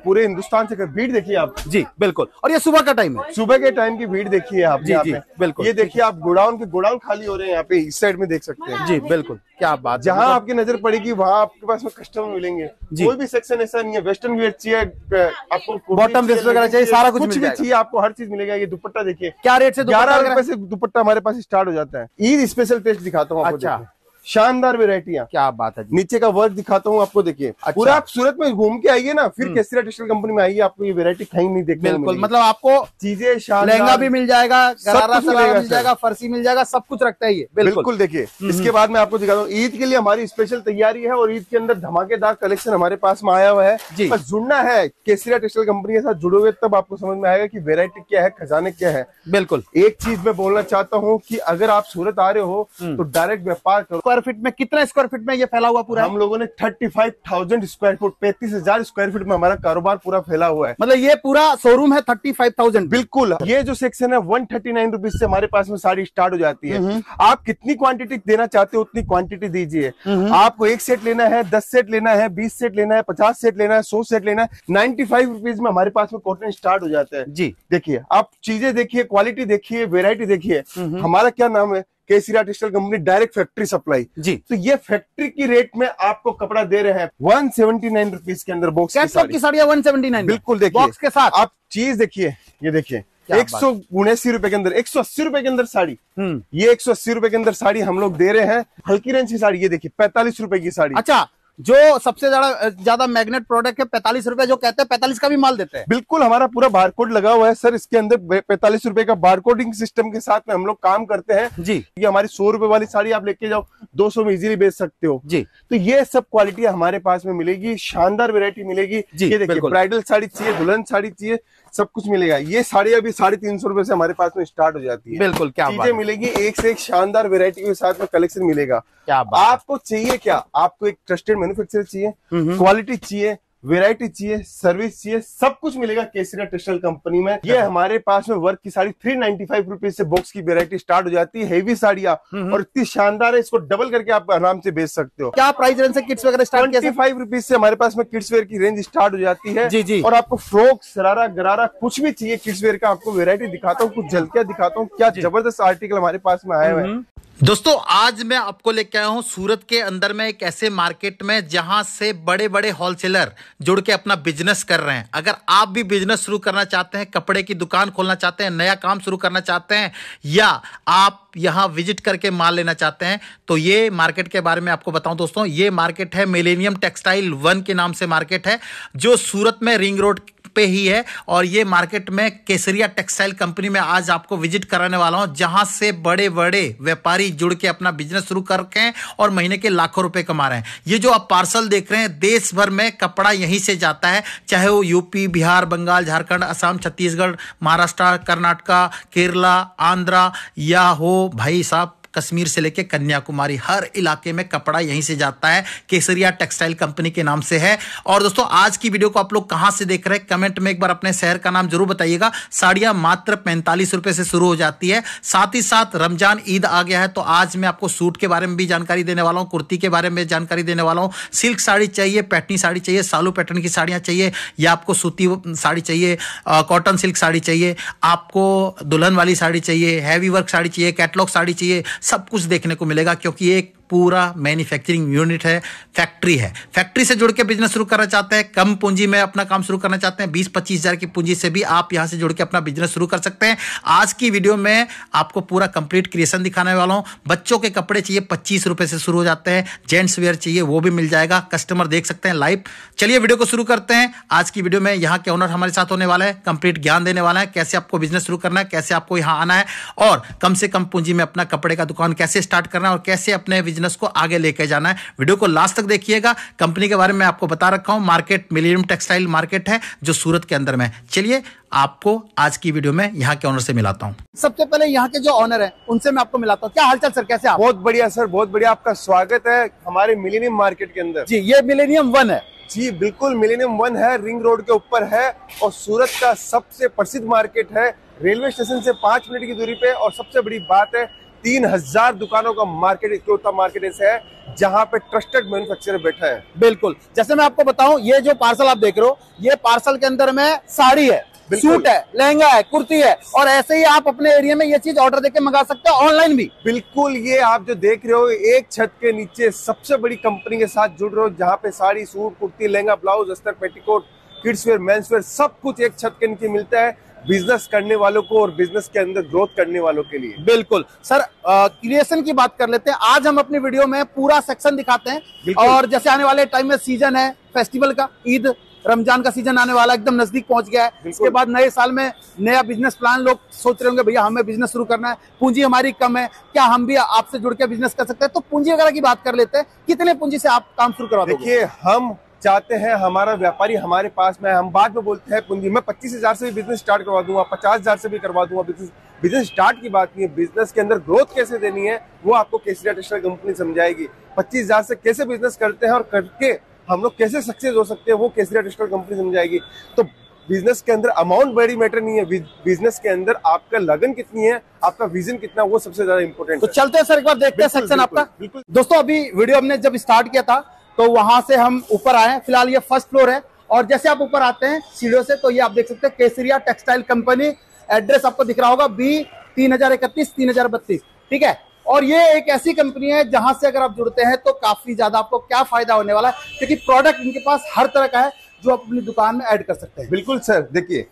पूरे हिंदुस्तान से भीड़ देखिए आप। जी बिल्कुल, और ये सुबह का टाइम है, सुबह के टाइम की भीड़ देखिए आप। जी जी बिल्कुल। ये देखिए आप गोडाउन खाली हो रहे हैं यहाँ पे, इस साइड में देख सकते हैं। जी बिल्कुल, क्या बात। जहाँ आपकी नजर पड़ेगी वहाँ आपके पास में कस्टमर मिलेंगे। कोई भी सेक्शन ऐसा नहीं है, वेस्टर्न वेयर चाहिए आपको, बॉटम वेस्ट वगैरह चाहिए, सारा कुछ भी चाहिए आपको, हर चीज मिलेगा। ये दुपट्टा देखिए, क्या रेट से? 11 रुपए से दुपट्टा हमारे पास स्टार्ट हो जाता है। ईद स्पेशल टेस्ट दिखाता हूँ आपको। अच्छा, शानदार वेरायटियां, क्या बात है। नीचे का वर्क दिखाता हूँ आपको, देखिए। अच्छा। पूरा आप सूरत में घूम के आइए ना, फिर केसरिया टेक्सटाइल कंपनी में आइए, आपको ये वैरायटी कहीं नहीं देखने को मिलेगी। मतलब आपको चीजें लहंगा भी मिल जाएगा, गरारा मिलेगा, मिल जाएगा, फर्सी मिल जाएगा, सब कुछ रखता है ये। बिल्कुल देखिए। इसके बाद मैं आपको दिखाता हूँ, ईद के लिए हमारी स्पेशल तैयारी है और ईद के अंदर धमाकेदार कलेक्शन हमारे पास में आया हुआ है। बस जुड़ना है केसरिया टेक्सटाइल कंपनी के साथ, जुड़ोगे तब आपको समझ में आएगा कि वेरायटी क्या है, खजाने क्या है। बिल्कुल। एक चीज मैं बोलना चाहता हूँ कि अगर आप सूरत आ रहे हो तो डायरेक्ट व्यापार करो। स्क्वायर फीट में कितना स्क्वायर फीट में ये फैला हुआ पूरा? हम लोगों ने 35,000 स्क्वायर फुट, 35,000 स्क्वायर फीट में हमारा कारोबार पूरा फैला हुआ है। मतलब ये पूरा शोरूम है 35,000? बिल्कुल। ये जो सेक्शन है 139 रुपीज से हमारे पास में साड़ी स्टार्ट हो जाती है। आप कितनी क्वांटिटी देना चाहते हो उतनी क्वांटिटी दीजिए। आपको 1 सेट लेना है, 10 सेट लेना है, 20 सेट लेना है, 50 सेट लेना है, 100 सेट लेना है, 95 रुपीज में हमारे पास में कॉटन स्टार्ट हो जाता है। जी देखिए, आप चीजें देखिए, क्वालिटी देखिए, वेरायटी देखिए। हमारा क्या नाम है? Kesariya textile company, direct factory supply. जी। तो ये फैक्ट्री की रेट में आपको कपड़ा दे रहे हैं 179 रुपीज के अंदर बॉक्स की साड़ियां 179। बिल्कुल देखिए, बॉक्स के साथ। आप चीज देखिए, ये देखिए 179 रुपए के अंदर, 180 रुपए के अंदर साड़ी। ये 180 रुपए के अंदर साड़ी हम लोग दे रहे हैं। हल्की रेंज की साड़ी ये देखिए 45 रुपए की साड़ी। अच्छा, जो सबसे ज्यादा मैग्नेट प्रोडक्ट है 45 रुपए, जो कहते हैं 45 का भी माल देते हैं। बिल्कुल, हमारा पूरा बारकोड लगा हुआ है सर, इसके अंदर 45 रुपए का बारकोडिंग सिस्टम के साथ में हम लोग काम करते हैं। जी। ये हमारी 100 रुपए वाली साड़ी आप लेके जाओ 200 में इजीली बेच सकते हो। जी। तो ये सब क्वालिटी हमारे पास में मिलेगी, शानदार वेरायटी मिलेगी। ये देखिए, ब्राइडल साड़ी चाहिए, दुल्हन साड़ी चाहिए, सब कुछ मिलेगा। ये साड़ी अभी 350 रुपए से हमारे पास में स्टार्ट हो जाती है। बिल्कुल, क्या चीजें मिलेगी, एक से एक शानदार वेरायटी के साथ में कलेक्शन मिलेगा। क्या आपको चाहिए? क्या आपको एक ट्रस्टेड मैन्युफैक्चरर चाहिए, क्वालिटी चाहिए, वैरायटी चाहिए, सर्विस चाहिए, सब कुछ मिलेगा केसरिया टेक्सटाइल कंपनी में। ये हमारे पास में वर्क की साड़ी 395 रुपीज से बॉक्स की वैरायटी स्टार्ट हो जाती है। हेवी साड़ियां और इतनी शानदार है, इसको डबल करके आप आराम से बेच सकते हो। क्या प्राइस रेंज से किड्स वगैरह स्टार्ट? 25 रुपीज से हमारे पास में किड्स वेयर की रेंज स्टार्ट हो जाती है। जी जी। और आपको फ्रॉक, शरारा, गरारा कुछ भी चाहिए किड्स वेयर का, आपको वैरायटी दिखाता हूँ, कुछ झलकियां दिखाता हूँ। क्या जबरदस्त आर्टिकल हमारे पास में आए हुए हैं। दोस्तों, आज मैं आपको लेके आया हूं सूरत के अंदर में एक ऐसे मार्केट में जहां से बड़े बड़े होलसेलर जुड़ के अपना बिजनेस कर रहे हैं। अगर आप भी बिजनेस शुरू करना चाहते हैं, कपड़े की दुकान खोलना चाहते हैं, नया काम शुरू करना चाहते हैं, या आप यहां विजिट करके माल लेना चाहते हैं, तो ये मार्केट के बारे में आपको बताऊं दोस्तों। ये मार्केट है मिलेनियम टेक्सटाइल 1 के नाम से मार्केट है, जो सूरत में रिंग रोड पे ही है। और ये मार्केट में केसरिया टेक्सटाइल कंपनी में आज आपको विजिट कराने वाला हूं, जहां से बड़े बड़े व्यापारी जुड़ के अपना बिजनेस शुरू करके हैं और महीने के लाखों रुपए कमा रहे हैं। ये जो आप पार्सल देख रहे हैं, देश भर में कपड़ा यहीं से जाता है, चाहे वो यूपी, बिहार, बंगाल, झारखंड, असम, छत्तीसगढ़, महाराष्ट्र, कर्नाटका, केरला, आंध्रा, या हो भाई साहब कश्मीर से लेके कन्याकुमारी, हर इलाके में कपड़ा यहीं से जाता है। केसरिया टेक्सटाइल कंपनी के नाम से है। और दोस्तों, आज की वीडियो को आप लोग कहां से देख रहे हैं, कमेंट में एक बार अपने शहर का नाम जरूर बताइएगा। साड़ियां मात्र 45 रुपए से शुरू हो जाती है। साथ ही साथ रमजान ईद आ गया है, तो आज मैं आपको सूट के बारे में भी जानकारी देने वाला हूं, कुर्ती के बारे में जानकारी देने वाला हूं। सिल्क साड़ी चाहिए, पैटर्नी साड़ी चाहिए, सालू पैटर्न की साड़ियां चाहिए, या आपको सूती साड़ी चाहिए, कॉटन सिल्क साड़ी चाहिए, आपको दुल्हन वाली साड़ी चाहिए, हैवी वर्क साड़ी चाहिए, कैटलॉग साड़ी चाहिए, सब कुछ देखने को मिलेगा। क्योंकि एक पूरा मैन्युफैक्चरिंग यूनिट है, फैक्ट्री है। फैक्ट्री से जुड़ के बिजनेस शुरू करना चाहते हैं, कम पूंजी में अपना काम शुरू करना चाहते हैं, 20-25 हजार की पूंजी से भी आप यहां से जुड़ के अपना बिजनेस शुरू कर सकते हैं। आज की वीडियो में आपको पूरा कंप्लीट क्रिएशन दिखाने वाला हूं। बच्चों के कपड़े चाहिए 25 रुपए से शुरू हो जाते हैं, जेंट्स वेयर चाहिए वो भी मिल जाएगा, कस्टमर देख सकते हैं लाइव। चलिए वीडियो को शुरू करते हैं। आज की वीडियो में यहाँ के ओनर हमारे साथ होने वाला है, कंप्लीट ज्ञान देने वाला है, कैसे आपको बिजनेस शुरू करना है, कैसे आपको यहाँ आना है, और कम से कम पूंजी में अपना कपड़े का दुकान कैसे स्टार्ट करना है, और कैसे अपने बिजनेस को आगे लेके जाना है। वीडियो को लास्ट तक देखिएगा। कंपनी के बारे में आपको बता रखा हूं, मार्केट मिलेनियम टेक्सटाइल मार्केट है जो सूरत के अंदर में। चलिए आपको आज की वीडियो में यहाँ के ओनर से मिलाता हूँ। सबसे पहले यहाँ के जो ओनर है उनसे मैं आपको मिलाता हूँ। क्या हालचाल सर, कैसे आप? बहुत बढ़िया सर, बहुत बढ़िया। आपका स्वागत है हमारे मिलेनियम मार्केट के अंदर। जी, ये मिलेनियम 1 है। जी बिल्कुल, मिलेनियम 1 है, रिंग रोड के ऊपर है और सूरत का सबसे प्रसिद्ध मार्केट है। रेलवे स्टेशन से 5 मिनट की दूरी पे, और सबसे बड़ी बात है 3000 दुकानों का मार्केट इकलौता मार्केट ऐसा है जहां पे ट्रस्टेड मैन्युफैक्चरर बैठा है। बिल्कुल, जैसे मैं आपको बताऊं, ये जो पार्सल आप देख रहे हो, ये पार्सल के अंदर में साड़ी है, सूट है, लहंगा है, कुर्ती है, और ऐसे ही आप अपने एरिया में ये चीज ऑर्डर देके मंगा सकते हो, ऑनलाइन भी। बिल्कुल, ये आप जो देख रहे हो एक छत के नीचे सबसे बड़ी कंपनी के साथ जुड़ रहे हो, जहाँ पे साड़ी, सूट, कुर्ती, लहंगा, ब्लाउज, अस्तर, petticoat, kids where, men's wear, सब कुछ एक छत के नीचे मिलता है बिजनेस करने वालों को और बिजनेस के अंदर ग्रोथ करने वालों के लिए। बिल्कुल सर, क्रिएशन की बात कर लेते हैं। आज हम अपनी वीडियो में पूरा सेक्शन दिखाते हैं, और जैसे आने वाले टाइम में सीजन है फेस्टिवल का, ईद रमजान का सीजन आने वाला, एकदम नजदीक पहुंच गया है। इसके बाद नए साल में नया बिजनेस प्लान, लोग सोच रहे होंगे भैया हमें बिजनेस शुरू करना है, पूंजी हमारी कम है, क्या हम भी आपसे जुड़ के बिजनेस कर सकते हैं? तो पूंजी वगैरह की बात कर लेते हैं, कितने पूंजी से आप काम शुरू करवा दोगे? देखिए, हम चाहते हैं हमारा व्यापारी हमारे पास में है, हम बाद में बोलते हैं पूंजी। मैं 25,000 से भी बिजनेस स्टार्ट करवा दूंगा, 50,000 से भी करवा दूंगा बिजनेस। बिजनेस स्टार्ट की बात नहीं है, बिजनेस के अंदर ग्रोथ कैसे देनी है वो आपको केसरिया टेक्सटाइल कंपनी समझाएगी। 25,000 से कैसे बिजनेस करते हैं और करके हम लोग कैसे सक्सेस हो सकते हैं वो केसरिया टेक्सटाइल कंपनी समझाएगी। तो बिजनेस के अंदर अमाउंट बड़ी मैटर नहीं है, बिजनेस के अंदर आपका लगन कितनी है, आपका विजन कितना, वो सबसे ज्यादा इंपॉर्टेंट है। तो चलते हैं सर, एक बार देखते हैं सेक्शन आपका। दोस्तों, अभी वीडियो हमने जब स्टार्ट किया था तो वहां से हम ऊपर आए, फिलहाल ये फर्स्ट फ्लोर है, और जैसे आप ऊपर आते हैं सीढ़ियों से तो ये आप देख सकते हैं केसरिया टेक्सटाइल कंपनी। एड्रेस आपको दिख रहा होगा, B 3031 3032, ठीक है। और ये एक ऐसी कंपनी है जहां से अगर आप जुड़ते हैं तो काफी ज्यादा आपको क्या फायदा होने वाला है, क्योंकि प्रोडक्ट इनके पास हर तरह का है जो आप अपनी दुकान में ऐड कर सकते हैं। बिल्कुल सर, देखिए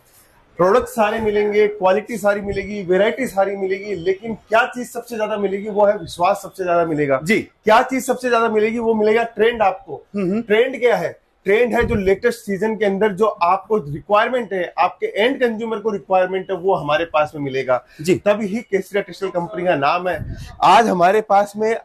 प्रोडक्ट सारे मिलेंगे, क्वालिटी सारी मिलेगी, वैरायटी सारी मिलेगी, लेकिन क्या चीज सबसे ज्यादा मिलेगी वो है विश्वास सबसे ज्यादा मिलेगा जी। क्या चीज सबसे ज्यादा मिलेगी वो मिलेगा ट्रेंड। आपको ट्रेंड क्या है? ट्रेंड है जो लेटेस्ट सीजन के अंदर जो आपको रिक्वायरमेंट है, आपके एंड कंज्यूमर को रिक्वायरमेंट है, वो हमारे पास में मिलेगा जी। तभी ही केसरिया टेक्सटाइल कंपनी का नाम है। आज हमारे पास में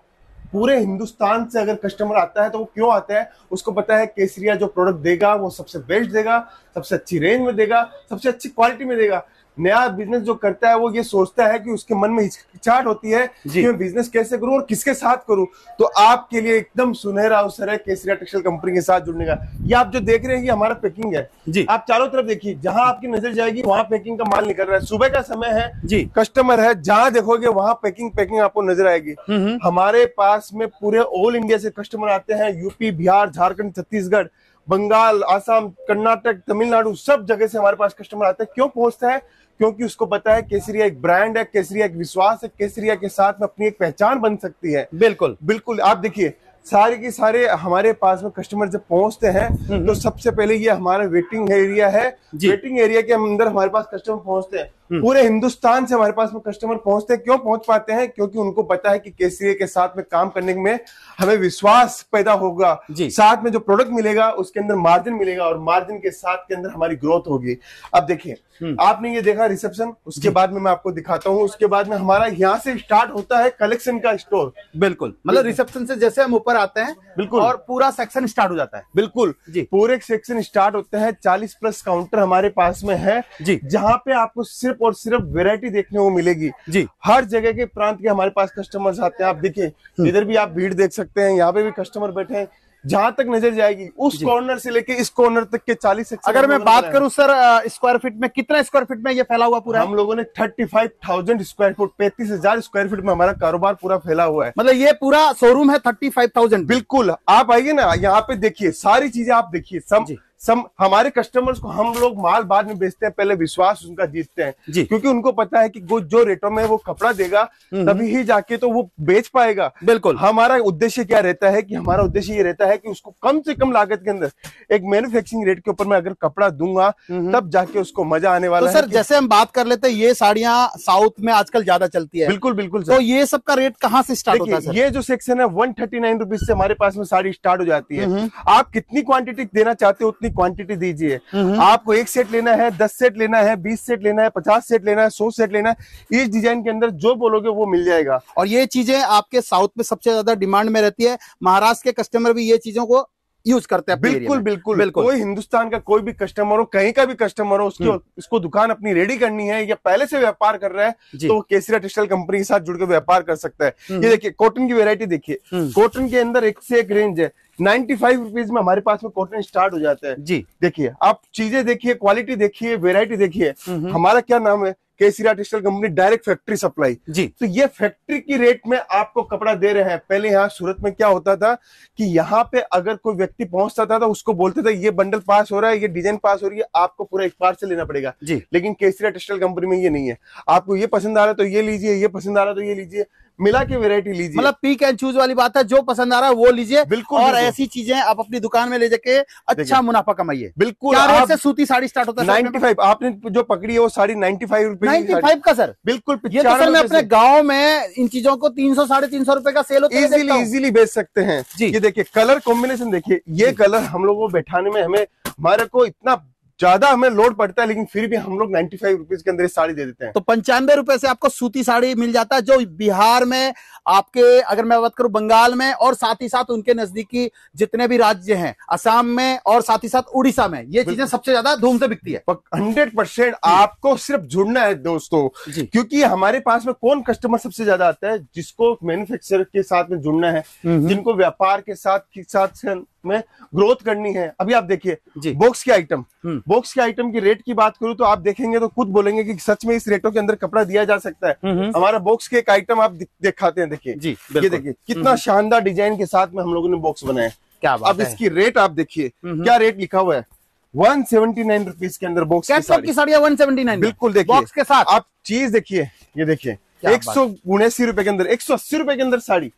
पूरे हिंदुस्तान से अगर कस्टमर आता है तो वो क्यों आता है? उसको पता है केसरिया जो प्रोडक्ट देगा वो सबसे बेस्ट देगा, सबसे अच्छी रेंज में देगा, सबसे अच्छी क्वालिटी में देगा। नया बिजनेस जो करता है वो ये सोचता है कि उसके मन में हिचकिचाहट होती है कि मैं बिजनेस कैसे करूं और किसके साथ करूं। तो आपके लिए एकदम सुनहरा अवसर है केसरिया टेक्सटाइल कंपनी के साथ जुड़ने का। ये आप जो देख रहे हैं ये हमारा पैकिंग है जी। आप चारों तरफ देखिए, जहां आपकी नजर जाएगी वहां पैकिंग का माल निकल रहा है। सुबह का समय है जी, कस्टमर है, जहां देखोगे वहां पैकिंग आपको नजर आएगी। हमारे पास में पूरे ऑल इंडिया से कस्टमर आते हैं, यूपी, बिहार, झारखंड, छत्तीसगढ़, बंगाल, आसाम, कर्नाटक, तमिलनाडु, सब जगह से हमारे पास कस्टमर आते हैं। क्यों पहुंचता है? क्योंकि उसको पता है केसरिया एक ब्रांड है, केसरिया एक विश्वास है, केसरिया के साथ में अपनी एक पहचान बन सकती है। बिल्कुल बिल्कुल, आप देखिए सारे के सारे हमारे पास में कस्टमर जब पहुंचते हैं तो सबसे पहले ये हमारा वेटिंग एरिया है। वेटिंग एरिया के अंदर हमारे पास कस्टमर पहुंचते हैं, पूरे हिंदुस्तान से हमारे पास में कस्टमर पहुंचते हैं। क्यों पहुंच पाते हैं? क्योंकि उनको पता है कि केसरिया के साथ में काम करने में हमें विश्वास पैदा होगा, साथ में जो प्रोडक्ट मिलेगा उसके अंदर मार्जिन मिलेगा, और मार्जिन के साथ के अंदर हमारी ग्रोथ होगी। अब देखिए, आपने ये देखा रिसेप्शन, उसके बाद में मैं आपको दिखाता हूँ। उसके बाद में हमारा यहाँ से स्टार्ट होता है कलेक्शन का स्टोर। बिल्कुल, मतलब रिसेप्शन से जैसे हम ऊपर आते हैं बिल्कुल, और पूरा सेक्शन स्टार्ट हो जाता है। बिल्कुल जी, पूरे सेक्शन स्टार्ट होते हैं। 40+ काउंटर हमारे पास में है जी, जहाँ पे आपको सिर्फ और सिर्फ वैरायटी देखने को मिलेगी जी। हर जगह के प्रांत के हमारे पास कस्टमर्स आते हैं। आप देखिए, इधर भी आप भीड़ देख सकते हैं, यहाँ पे भी कस्टमर बैठे हैं। जहां तक नजर जाएगी उस कॉर्नर से लेके इस कॉर्नर तक के 40 सेक्शन। अगर मैं बात करूं सर स्क्वायर फीट में, कितना स्क्वायर फीट में ये फैला हुआ पूरा? हम लोगों ने 35,000 स्क्वायर फुट, 35,000 स्क्वायर फीट में हमारा कारोबार पूरा फैला हुआ है। मतलब ये पूरा शोरूम है 35,000। बिल्कुल, आप आइए ना, यहाँ पे देखिए सारी चीजें आप देखिए। हमारे कस्टमर्स को हम लोग माल बाद में बेचते हैं, पहले विश्वास उनका जीतते हैं जी। क्योंकि उनको पता है कि जो रेटों में वो कपड़ा देगा तभी ही जाके तो वो बेच पाएगा। बिल्कुल, हमारा उद्देश्य क्या रहता है कि हमारा उद्देश्य ये रहता है कि उसको कम से कम लागत के अंदर एक मैन्युफैक्चरिंग रेट के ऊपर मैं अगर कपड़ा दूंगा तब जाके उसको मजा आने वाला है। सर जैसे हम बात कर लेते हैं, ये साड़ियां साउथ में आजकल ज्यादा चलती है। बिल्कुल बिल्कुल। तो ये सब का रेट कहाँ से स्टार्ट होता है? ये जो सेक्शन है 139 रुपीज से हमारे पास में साड़ी स्टार्ट हो जाती है। आप कितनी क्वांटिटी देना चाहते हो उतनी क्वांटिटी दीजिए। आपको 1 सेट लेना है, 10 सेट लेना है, 20 सेट लेना है, 50 सेट लेना है, 100 सेट लेना है, इस डिजाइन के अंदर जो बोलोगे वो मिल जाएगा। और ये चीजें आपके साउथ में सबसे ज्यादा डिमांड में रहती है। महाराष्ट्र के कस्टमर भी ये चीजों को यूज करते हैं। बिल्कुल बिल्कुल बिल्कुल। कोई हिंदुस्तान का कोई भी कस्टमर हो, कहीं का भी कस्टमर हो, उसको दुकान अपनी रेडी करनी है या पहले से व्यापार कर रहा है तो वो केसरिया टेक्सटाइल कंपनी के साथ जुड़ के व्यापार कर सकता है। ये देखिए कॉटन की वैरायटी देखिए, कॉटन के अंदर एक से एक रेंज है। 95 रुपीज में हमारे पास में कॉटन स्टार्ट हो जाता है जी। देखिए आप चीजें देखिए, क्वालिटी देखिए, वैरायटी देखिए। हमारा क्या नाम है? Kesariya textile company direct factory supply जी। तो ये फैक्ट्री की रेट में आपको कपड़ा दे रहे हैं। पहले यहाँ सूरत में क्या होता था कि यहाँ पे अगर कोई व्यक्ति पहुंचता था तो उसको बोलते थे ये बंडल पास हो रहा है, ये डिजाइन पास हो रही है, आपको पूरा एक बार से लेना पड़ेगा जी। लेकिन केसरिया टेक्सटाइल कंपनी में ये नहीं है। आपको ये पसंद आ रहा है तो ये लीजिए, ये पसंद आ रहा है तो ये लीजिए, मिला के वैरायटी लीजिए। मतलब पिक एंड चूज वाली बात है, जो पसंद आ रहा है वो लीजिए। बिल्कुल, और बिल्कुल। ऐसी चीजें आप अपनी दुकान में ले जाके अच्छा मुनाफा कमाइए। बिल्कुल। क्या रेट से सूती साड़ी स्टार्ट होता है? 95। आपने जो पकड़ी है वो साड़ी 95 रुपए। 95 का सर? बिल्कुल। ये तो सर मैं अपने गांव में इन चीजों को 300 साढ़े 300 रुपए का सेल होता है, इजीली बेच सकते हैं जी। ये देखिए कलर कॉम्बिनेशन देखिए, ये कलर हम लोगों को बैठाने में हमारे को इतना ज्यादा हमें लोड पड़ता है, लेकिन फिर भी हम लोग 95 रुपीज के अंदर साड़ी दे देते हैं। तो 95 रुपए से आपको सूती साड़ी मिल जाता है, जो बिहार में आपके, अगर मैं बात करूं बंगाल में और साथ ही साथ उनके नजदीकी जितने भी राज्य हैं, असम में और साथ ही साथ उड़ीसा में, ये चीजें सबसे ज्यादा धूम से बिकती है। 100% आपको सिर्फ जुड़ना है दोस्तों, क्योंकि हमारे पास में कौन कस्टमर सबसे ज्यादा आता है? जिसको मैन्युफैक्चरर के साथ में जुड़ना है, जिनको व्यापार के साथ में ग्रोथ करनी है। अभी आप देखिए बॉक्स के आइटम, बॉक्स के आइटम की रेट की बात करूं तो आप देखेंगे तो खुद बोलेंगे कि सच में इस रेटों के अंदर कपड़ा दिया जा सकता है। हमारा बॉक्स के एक आइटम आप दिखाते हैं, देखिए ये देखिए कितना शानदार डिजाइन के साथ में हम लोगों ने बॉक्स बनाया। क्या अब इसकी रेट आप देखिए, क्या रेट लिखा हुआ है? 179 रुपीज के अंदर बॉक्स की साड़ियां 179। बिल्कुल। देखिए बॉक्स के साथ आप चीज देखिए, ये देखिए 179 रुपए के अंदर, 180 रुपए के अंदर साड़ी।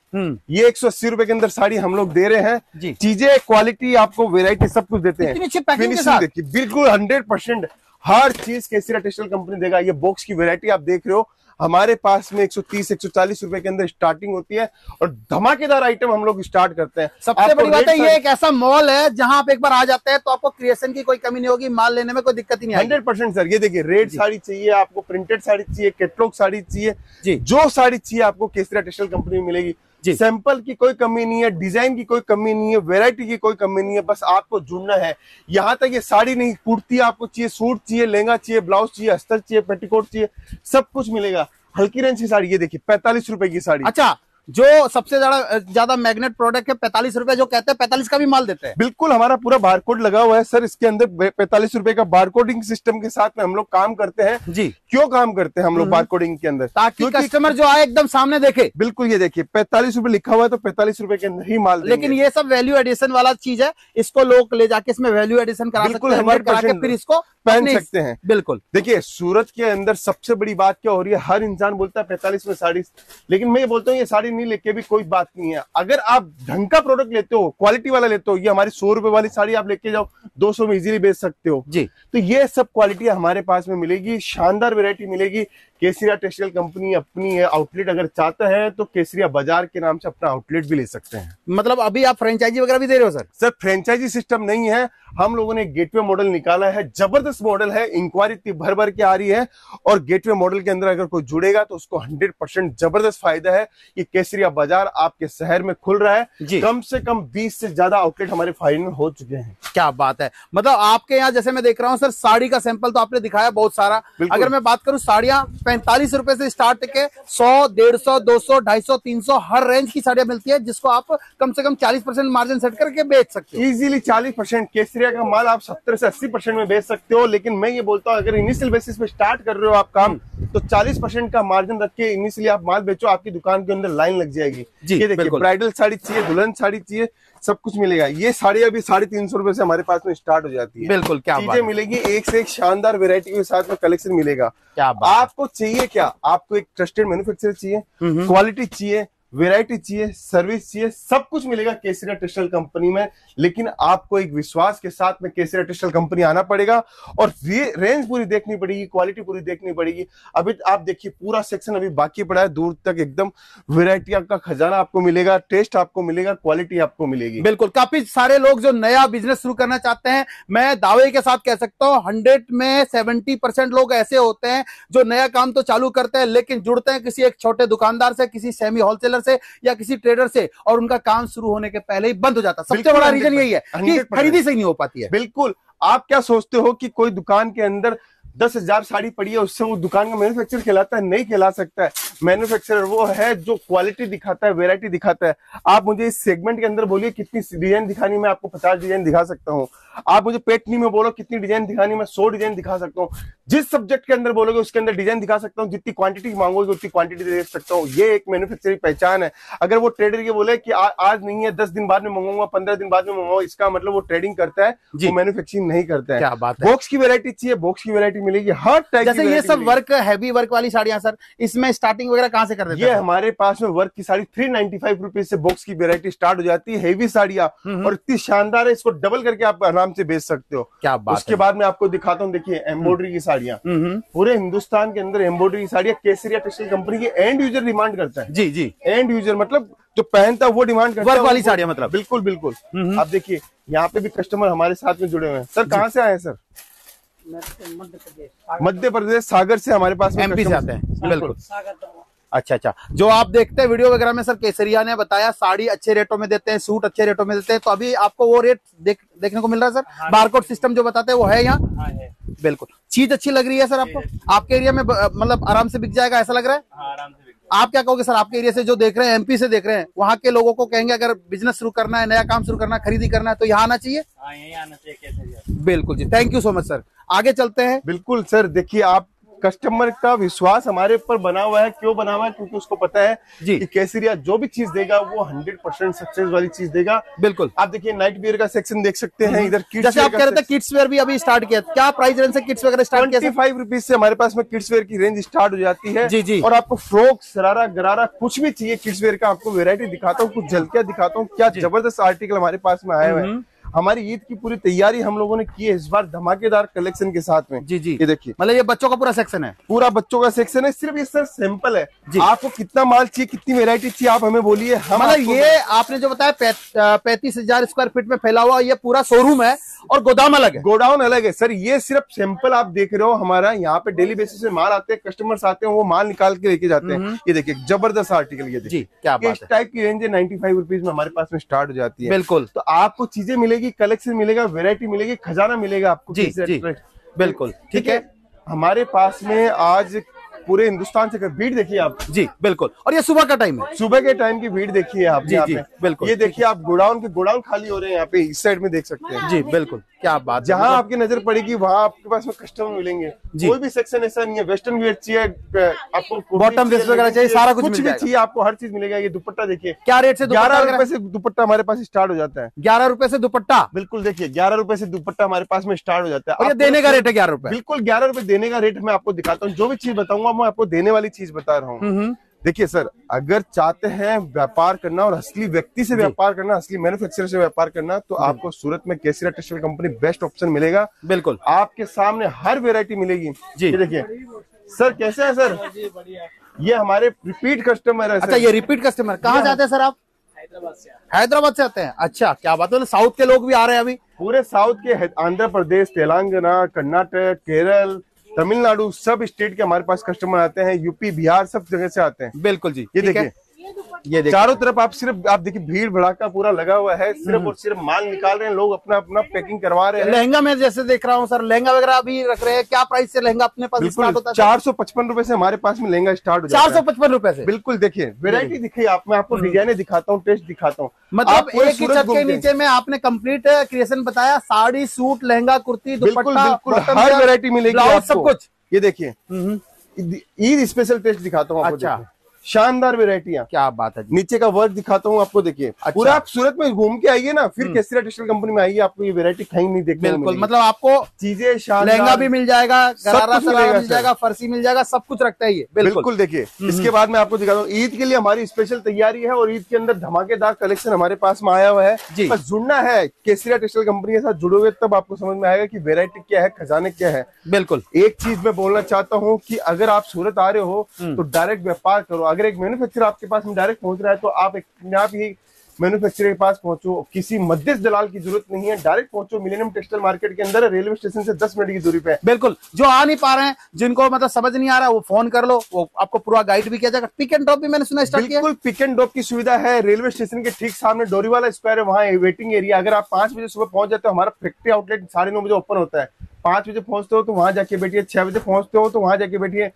ये 180 रुपए के अंदर साड़ी हम लोग दे रहे हैं। चीजें, क्वालिटी, आपको वेरायटी सब कुछ देते हैं। फिनिशिंग देखिए बिल्कुल 100% हर चीज केसरिया टेक्सटाइल कंपनी देगा। ये बॉक्स की वेरायटी आप देख रहे हो, हमारे पास में 130-140 रुपए के अंदर स्टार्टिंग होती है और धमाकेदार आइटम हम लोग स्टार्ट करते हैं। सबसे बड़ी बात है ये एक ऐसा मॉल है जहां आप एक बार आ जाते हैं तो आपको क्रिएशन की कोई कमी नहीं होगी, माल लेने में कोई दिक्कत ही नहीं आएगी। 100% सर। ये देखिए रेड साड़ी चाहिए आपको, प्रिंटेड साड़ी चाहिए, कैटलॉग साड़ी चाहिए, जो साड़ी चाहिए आपको केसरिया टेक्सटाइल कंपनी में मिलेगी। सैंपल की कोई कमी नहीं है, डिजाइन की कोई कमी नहीं है, वैरायटी की कोई कमी नहीं है, बस आपको जुड़ना है। यहाँ तक ये साड़ी नहीं, कुर्ती आपको चाहिए, सूट चाहिए, लहंगा चाहिए, ब्लाउज चाहिए, अस्तर चाहिए, पेटीकोट चाहिए, सब कुछ मिलेगा। हल्की रेंज की साड़ी ये देखिए 45 रुपए की साड़ी। अच्छा, जो सबसे ज्यादा मैग्नेट प्रोडक्ट है 45 रुपए, जो कहते हैं 45 का भी माल देते हैं। बिल्कुल, हमारा पूरा बारकोड लगा हुआ है सर। इसके अंदर 45 रुपए का बारकोडिंग सिस्टम के साथ में हम लोग काम करते हैं जी। क्यों काम करते हैं हम लोग बारकोडिंग के अंदर? ताकि कस्टमर जो आए एकदम सामने देखे। बिल्कुल, ये देखिए 45 रुपए लिखा हुआ है तो 45 रुपए के अंदर ही माल। लेकिन ये सब वैल्यू एडिशन वाला चीज है, इसको लोग ले जाके इसमें वैल्यू एडिशन करा सकते हैं, वर्क करा के फिर इसको पहन सकते हैं। बिल्कुल। देखिए सूरत के अंदर सबसे बड़ी बात क्या हो रही है, हर इंसान बोलता है 45 में साड़ी, लेकिन मैं ये बोलता हूँ ये साड़ी नहीं लेके भी कोई बात नहीं है। अगर आप ढंग का प्रोडक्ट लेते हो, क्वालिटी वाला लेते हो, ये हमारी 100 रुपए वाली साड़ी आप लेके जाओ 200 में इजीली बेच सकते हो जी। तो ये सब क्वालिटी हमारे पास में मिलेगी, शानदार वैरायटी मिलेगी। केसरिया टेक्सटाइल कंपनी अपनी है आउटलेट अगर चाहता है तो केसरिया बाजार के नाम से अपना आउटलेट भी ले सकते हैं। मतलब अभी आप फ्रेंचाइजी वगैरह भी दे रहे हो सर? सर फ्रेंचाइजी सिस्टम नहीं है, हम लोगों ने गेटवे मॉडल निकाला है, जबरदस्त मॉडल है, इंक्वायरी इतनी भर भर के आ रही है और गेटवे मॉडल के अंदर अगर कोई जुड़ेगा तो उसको 100% जबरदस्त फायदा है। ये केसरिया बाजार आपके शहर में खुल रहा है, कम से कम 20 से ज्यादा आउटलेट हमारे फाइल में हो चुके हैं। क्या बात है। मतलब आपके यहाँ जैसे मैं देख रहा हूँ सर, साड़ी का सैंपल तो आपने दिखाया बहुत सारा। अगर मैं बात करूँ साड़ियाँ 45 रुपए से स्टार्ट के 100, 150, 200, 250, 300 हर रेंज की साड़ियां मिलती है, जिसको आप कम से कम 40% मार्जिन सेट करके बेच सकते हो। इजीली 40%। केसरिया का माल आप 70 से 80% में बेच सकते हो, लेकिन मैं ये बोलता हूँ अगर इनिशियल बेसिस पे स्टार्ट कर रहे हो आप काम तो 40% का मार्जिन रख के इनिशियली आप माल बेचो, आपकी दुकान के अंदर लाइन लग जाएगी। ये देखिए ब्राइडल साड़ी चाहिए, दुल्हन साड़ी चाहिए, सब कुछ मिलेगा। ये साड़ी अभी 350 रुपए से हमारे पास में स्टार्ट हो जाती है। बिल्कुल, क्या चीजें मिलेगी, एक से एक शानदार वैरायटी के साथ में कलेक्शन मिलेगा। क्या आपको चाहिए क्या? आपको एक ट्रस्टेड मैन्युफैक्चरर चाहिए, क्वालिटी चाहिए, वैरायटी चाहिए, सर्विस चाहिए, सब कुछ मिलेगा केसरिया टेक्सटाइल कंपनी में। लेकिन आपको एक विश्वास के साथ में केसरिया टेक्सटाइल कंपनी आना पड़ेगा और रेंज पूरी देखनी पड़ेगी, क्वालिटी पूरी देखनी पड़ेगी। अभी आप देखिए पूरा सेक्शन अभी बाकी पड़ा है, दूर तक एकदम वैरायटी का खजाना आपको मिलेगा, टेस्ट आपको मिलेगा, क्वालिटी आपको मिलेगी। बिल्कुल, काफी सारे लोग जो नया बिजनेस शुरू करना चाहते हैं, मैं दावे के साथ कह सकता हूँ 100 में 70% लोग ऐसे होते हैं जो नया काम तो चालू करते हैं लेकिन जुड़ते हैं किसी एक छोटे दुकानदार से, किसी सेमी होलसेलर से या किसी ट्रेडर से, और उनका काम शुरू होने के पहले ही बंद हो जाता है। सबसे बड़ा रीजन यही है कि खरीदी सही नहीं हो पाती है। बिल्कुल, आप क्या सोचते हो कि कोई दुकान के अंदर 10,000 साड़ी पड़ी है, उससे वो दुकान का मैन्युफैक्चर कहलाता है? नहीं कहला सकता है। मैन्युफैक्चरर वो है जो क्वालिटी दिखाता है, वैरायटी दिखाता है। आप मुझे इस सेगमेंट के अंदर बोलिए कितनी डिजाइन दिखानी, मैं आपको 50 डिजाइन दिखा सकता हूँ। आप मुझे पेटनी में बोलो कितनी डिजाइन दिखानी, मैं 100 डिजाइन दिखा सकता हूँ। जिस सब्जेक्ट के अंदर बोलोगे उसके अंदर डिजाइन दिखा सकता हूँ, जितनी क्वांटिटी मांगोगे उतनी क्वांटिटी दे सकता हूँ। ये एक मैन्युफैक्चरर की पहचान है। अगर वो ट्रेडर ये बोले कि आज नहीं है, 10 दिन बाद में मंगाऊंगा, 15 दिन बाद में मंगाऊंगा, इसका मतलब वो ट्रेडिंग करता है, वो मैन्युफैक्चरिंग नहीं करता है। क्या बात है। बॉक्स की वैरायटी चाहिए, बॉक्स की वैरायटी मिलेगी, हर टाइप। जैसे ये सब वर्क, हैवी वर्क वाली साड़ियां सर, इसमें स्टार्टिंग वगैरह कहां से कर देते हैं? ये हमारे पास में वर्क की साड़ी 395 रुपीज से बॉक्स की वैरायटी स्टार्ट हो जाती है। हेवी साड़ियां और इतनी शानदार है, इसको डबल करके आप आराम से बेच सकते हो। क्या बात उसके बाद मैं आपको दिखाता हूँ, देखिए एम्ब्रॉयडरी की साड़ियां। पूरे हिंदुस्तान के अंदर एम्ब्रॉयडरी की साड़ियां केसरिया टेक्सटाइल कंपनी की एंड यूजर डिमांड करता है। जी जी, एंड यूजर मतलब जो पहनता है वो डिमांड करता है। वर्क वाली साड़ियां मतलब? बिल्कुल बिल्कुल। आप देखिए यहाँ पे भी कस्टमर हमारे साथ में जुड़े हुए हैं। सर कहाँ से आए हैं सर? मध्य प्रदेश सागर से हमारे पास एमपी से आते हैं। बिल्कुल। अच्छा अच्छा, जो आप देखते हैं वीडियो वगैरह में सर, केसरिया ने बताया साड़ी अच्छे रेटों में देते हैं, सूट अच्छे रेटों में देते हैं, तो अभी आपको वो रेट देखने को मिल रहा है सर? बारकोड सिस्टम जो बताते हैं वो है यहाँ? बिल्कुल। चीज अच्छी लग रही है सर आपको? आपके एरिया में मतलब आराम से बिक जाएगा ऐसा लग रहा है? आराम से। आप क्या कहोगे सर, आपके एरिया से जो देख रहे हैं, एमपी से देख रहे हैं, वहाँ के लोगों को कहेंगे अगर बिजनेस शुरू करना है, नया काम शुरू करना है, खरीदी करना है, तो यहाँ आना चाहिए? हाँ, यहीं आना चाहिए केसरिया। बिल्कुल जी, thank you so much sir. आगे चलते हैं। बिल्कुल सर, देखिए आप कस्टमर का विश्वास हमारे ऊपर बना हुआ है। क्यों बना हुआ है? क्योंकि उसको पता है कि केसरिया जो भी चीज देगा वो 100% सक्सेस वाली चीज देगा। बिल्कुल। आप देखिए नाइट वियर का सेक्शन देख सकते हैं, इधर किड्स, जैसे आप कह रहे थे किड्स वेयर भी अभी स्टार्ट किया, क्या प्राइस रेंज से किड्स वगैरह स्टार्ट किया? 25 रुपीज से हमारे पास में किड्स वेयर की रेंज स्टार्ट हो जाती है। जी जी। और आपको फ्रॉक, शरारा, गरारा कुछ भी चाहिए किड्स वेयर का, आपको वेरायटी दिखाता हूँ, कुछ झलकियां दिखाता हूँ। क्या जबरदस्त आर्टिकल हमारे पास में आए हुए हैं। हमारी ईद की पूरी तैयारी हम लोगों ने की है इस बार धमाकेदार कलेक्शन के साथ में। जी जी, ये देखिए, मतलब ये बच्चों का पूरा सेक्शन है? पूरा बच्चों का सेक्शन है। सिर्फ ये सर सैंपल है। आपको कितना माल चाहिए, कितनी वैरायटी चाहिए, आप हमें बोलिए। हम मतलब ये आपने जो बताया 35,000 स्क्वायर फीट में फैला हुआ ये पूरा शोरूम है और गोदाम अलग है? गोडाउन अलग है सर। ये सिर्फ सैंपल आप देख रहे हो। हमारा यहाँ पे डेली बेसिस पे माल आते हैं, कस्टमर्स आते हैं, वो माल निकाल के लेके जाते हैं। ये देखिए जबरदस्त आर्टिकल। ये देखिए क्या बात है। इस टाइप की रेंज 95 रुपीज में हमारे पास में स्टार्ट हो जाती है। बिल्कुल। तो आपको चीजें मिलेगी, कलेक्शन मिलेगा, वैरायटी मिलेगी, खजाना मिलेगा आपको। जी जी, बिल्कुल ठीक है। हमारे पास में आज पूरे हिंदुस्तान से भीड़ देखिए आप। जी बिल्कुल। और ये सुबह का टाइम है? सुबह के टाइम की भीड़ देखिए आप। जी जी बिल्कुल। ये देखिए आप गोडाउन खाली हो रहे हैं यहाँ पे, इस साइड में देख सकते हैं। जी बिल्कुल। क्या बात, जहाँ आपकी नजर पड़ेगी वहाँ आपके पास में कस्टमर मिलेंगे। कोई भी सेक्शन ऐसा नहीं है। वेस्टर्न वेयर चाहिए आपको, बॉटम ड्रेस वगैरह चाहिए, सारा कुछ भी चाहिए आपको, हर चीज मिलेगा। ये दुपट्टा देखिए, क्या रेट से? 11 रुपए से दुपट्टा हमारे पास स्टार्ट हो जाता है। 11 रुपए से दुपट्टा? बिल्कुल, देखिए 11 रुपए से दुपट्टा हमारे पास में स्टार्ट हो जाता है। और ये देने का रेट है 11 रुपए? बिल्कुल 11 रुपए देने का रेट मैं आपको दिखाता हूँ। जो भी चीज बताऊंगा मैं आपको देने वाली चीज बता रहा हूँ। देखिए सर, अगर चाहते हैं व्यापार करना और असली व्यक्ति से व्यापार करना, असली मैन्युफैक्चरर से व्यापार करना, तो आपको सूरत में केसरिया टेक्सटाइल कंपनी बेस्ट ऑप्शन मिलेगा। बिल्कुल। आपके सामने हर वेरायटी मिलेगी। जी देखिए सर, कैसे है सर? ये हमारे रिपीट कस्टमर है। अच्छा, ये रिपीट कस्टमर कहाँ से आते हैं सर? आप हैदराबाद से आते हैं? अच्छा, क्या बात है। साउथ के लोग भी आ रहे हैं अभी? पूरे साउथ के, आंध्र प्रदेश, तेलंगाना, कर्नाटक, केरल, तमिलनाडु, सब स्टेट के हमारे पास कस्टमर आते हैं। यूपी, बिहार, सब जगह से आते हैं। बिल्कुल जी। ये देखिए, ये चारों तरफ आप देखिए भीड़ भड़ाका पूरा लगा हुआ है। सिर्फ और सिर्फ माल निकाल रहे हैं लोग, अपना अपना पैकिंग करवा रहे हैं। लहंगा में जैसे देख रहा हूँ सर, लहंगा वगैरह भी रख रहे हैं। क्या प्राइस से लहंगा अपने पास स्टार्ट होता है? 455 रुपए से हमारे पास में लहंगा स्टार्ट हो जाता है। 455 रुपए से? बिल्कुल। देखिए वेरायटी दिखिए आप, मैं आपको डिजाइने दिखाता हूँ, टेस्ट दिखाता हूँ। मतलब एक ही छत के नीचे में आपने कंप्लीट क्रिएशन बताया, साड़ी, सूट, लहंगा, कुर्ती, दुपट्टा, बिल्कुल हर वेरायटी मिलेगी, सब कुछ। ये देखिए ईद स्पेशल टेस्ट दिखाता हूँ आपको। अच्छा, शानदार वेरायटियां। क्या बात है। नीचे का वर्क दिखाता हूँ आपको। देखिए पूरा आप सूरत में घूम के आइए ना, फिर केसरिया टेक्सटाइल कंपनी में आइए, आपको ये वेरायटी कहीं नहीं देखने को बिल्कुल। मिलेगी। मतलब आपको चीजें शानदार, लहंगा भी मिल जाएगा, गरारा सरारा मिल सर। जाएगा, फर्सी मिल जाएगा, सब कुछ रखता है ये। बिल्कुल। देखिए इसके बाद मैं आपको दिखाता हूँ, ईद के लिए हमारी स्पेशल तैयारी है और ईद के अंदर धमाकेदार कलेक्शन हमारे पास में आया हुआ है। बस जुड़ना है केसरिया टेक्सटाइल कंपनी के साथ, जुड़ोगे तब आपको समझ में आएगा कि वेरायटी क्या है, खजाने क्या है। बिल्कुल। एक चीज मैं बोलना चाहता हूँ कि अगर आप सूरत आ रहे हो तो डायरेक्ट व्यापार करो। अगर एक मैन्युफैक्चरर आपके पास में डायरेक्ट पहुंच रहा है तो आप ही मैन्युफैक्चरर के पास पहुंचो। किसी मध्यस्थ दलाल की जरूरत नहीं है, डायरेक्ट पहुंचो। मिलेनियम टेक्सटाइल मार्केट के अंदर रेलवे स्टेशन से 10 मिनट की दूरी पे है। बिल्कुल। जो आ नहीं पा रहे हैं, जिनको मतलब समझ नहीं आ रहा, वो फोन कर लो, वो आपको पूरा गाइड भी किया जाएगा। पिक एंड ड्रॉप भी मैंने सुना स्टार्ट किया। बिल्कुल, पिक एंड ड्रॉप की सुविधा है। रेलवे स्टेशन के ठीक सामने डोरीवाला स्क्वायर है, वहाँ वेटिंग एरिया। अगर आप 5 बजे सुबह पहुंच जाते हो, हमारा फैक्ट्री आउटलेट 9:30 बजे ओपन होता है। 5 बजे पहुंचते हो तो वहां जाके बैठिए, 6 बजे पहुंचते हो तो वहां जाके बैठिए,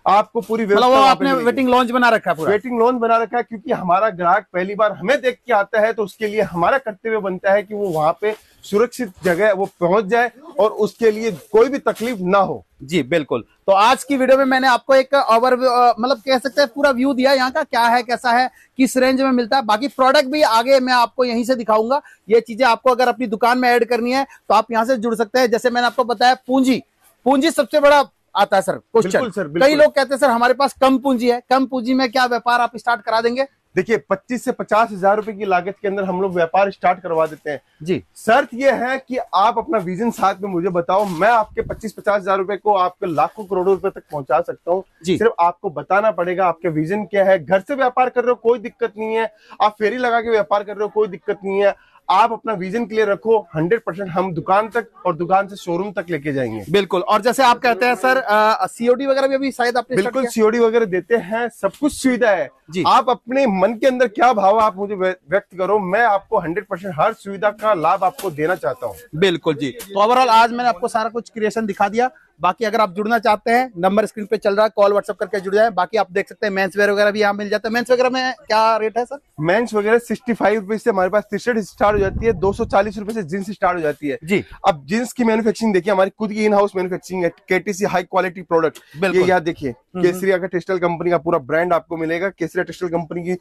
आपको पूरी मतलब आपने वेटिंग लॉन्च बना रखा है, पूरा वेटिंग लॉन्च बना रखा है, क्योंकि हमारा ग्राहक पहली बार हमें देख के आता है तो उसके लिए हमारा कर्तव्य बनता है कि वो वहां पे सुरक्षित जगह वो पहुंच जाए और उसके लिए कोई भी तकलीफ ना हो। जी बिल्कुल। तो आज की वीडियो में मैंने आपको एक ओवर मतलब कह सकते हैं पूरा व्यू दिया यहाँ का, क्या है कैसा है, किस रेंज में मिलता है। बाकी प्रोडक्ट भी आगे मैं आपको यहीं से दिखाऊंगा। ये चीजें आपको अगर अपनी दुकान में ऐड करनी है तो आप यहाँ से जुड़ सकते हैं। जैसे मैंने आपको बताया, पूंजी सबसे बड़ा आता है सर क्वेश्चन। कई लोग कहते हैं सर हमारे पास कम पूंजी है, कम पूंजी में क्या व्यापार आप स्टार्ट करा देंगे? देखिए 25 से 50 हजार रुपए की लागत के अंदर हम लोग व्यापार स्टार्ट करवा देते हैं जी। शर्त यह है कि आप अपना विजन साथ में मुझे बताओ, मैं आपके 25-50 हजार रुपए को आपके लाखों करोड़ों रुपए तक पहुंचा सकता हूँ। सिर्फ आपको बताना पड़ेगा आपके विजन क्या है। घर से व्यापार कर रहे हो कोई दिक्कत नहीं है, आप फेरी लगा के व्यापार कर रहे हो कोई दिक्कत नहीं है, आप अपना विजन क्लियर रखो, 100% हम दुकान तक और दुकान से शोरूम तक लेके जाएंगे। बिल्कुल। और जैसे आप कहते हैं सर सीओडी वगैरह भी अभी शायद आपने बिल्कुल सीओडी वगैरह देते हैं, सब कुछ सुविधा है जी। आप अपने मन के अंदर क्या भाव आप मुझे व्यक्त करो, मैं आपको 100% हर सुविधा का लाभ आपको देना चाहता हूँ। बिल्कुल जी। तो ओवरऑल आज मैंने आपको सारा कुछ क्रिएशन दिखा दिया। बाकी अगर आप जुड़ना चाहते हैं, नंबर स्क्रीन पे चल रहा है, कॉल व्हाट्सएप करके जुड़ जाए। बाकी आप देख सकते हैं मेंस वेयर वगैरह भी यहाँ मिल जाता है। मेंस वगैरह में क्या रेट है सर? मेंस वगैरह 65 रुपए से हमारे पास टी शर्ट स्टार्ट हो जाती है, 240 रुपए से जींस स्टार्ट हो जाती है जी। अब जींस की मैन्युफैक्चरिंग देखिए, हमारी खुद की इन हाउस मैन्युफैक्चरिंग है, केटीसी हाई क्वालिटी प्रोडक्ट। ये यहाँ देखिए केसरिया का टेक्सटाइल कंपनी का पूरा ब्रांड आपको मिलेगा, केसरिया टेक्सटाइल कंपनी की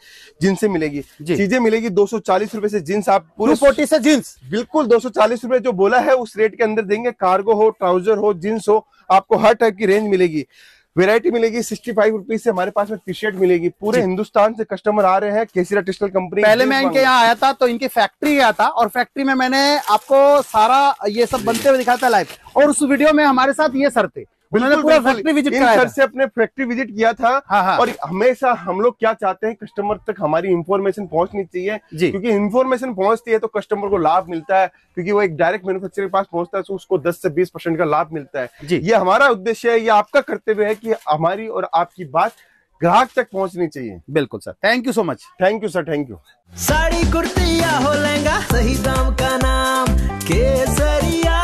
जींस मिलेगी, चीजें मिलेगी 240 रुपए से जींस। आप पूरे 240 से जींस बिल्कुल 240 रुपए जो बोला है उस रेट के अंदर देंगे। कार्गो हो, ट्राउजर हो, जींस हो, आपको हर टाइप की रेंज मिलेगी, वैरायटी मिलेगी। 65 रुपीज से हमारे पास में टी शर्ट मिलेगी। पूरे हिंदुस्तान से कस्टमर आ रहे हैं केसरिया टेक्सटाइल कंपनी। पहले मैं इनके यहाँ आया था तो इनकी फैक्ट्री गया था और फैक्ट्री में मैंने आपको सारा ये सब बनते हुए दिखाया था लाइव, और उस वीडियो में हमारे साथ ये सर थे, उन्होंने पूरा फैक्ट्री विजिट कराया था। सर से अपने फैक्ट्री विजिट किया था। हाँ। और हमेशा हम लोग क्या चाहते हैं, कस्टमर तक हमारी इंफॉर्मेशन पहुंचनी चाहिए, क्योंकि इंफॉर्मेशन पहुंचती है तो कस्टमर को लाभ मिलता है, क्योंकि वो एक डायरेक्ट मैन्युफैक्चरर के पास पहुंचता है तो उसको 10 से 20% का लाभ मिलता है। ये हमारा उद्देश्य है, ये आपका कर्तव्य है कि हमारी और आपकी बात ग्राहक तक पहुंचनी चाहिए। बिल्कुल sir, thank you so much. Thank you sir, thank you. Sari kurti या हो लहंगा, सही दाम का नाम केसरिया,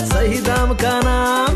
सही दाम का नाम।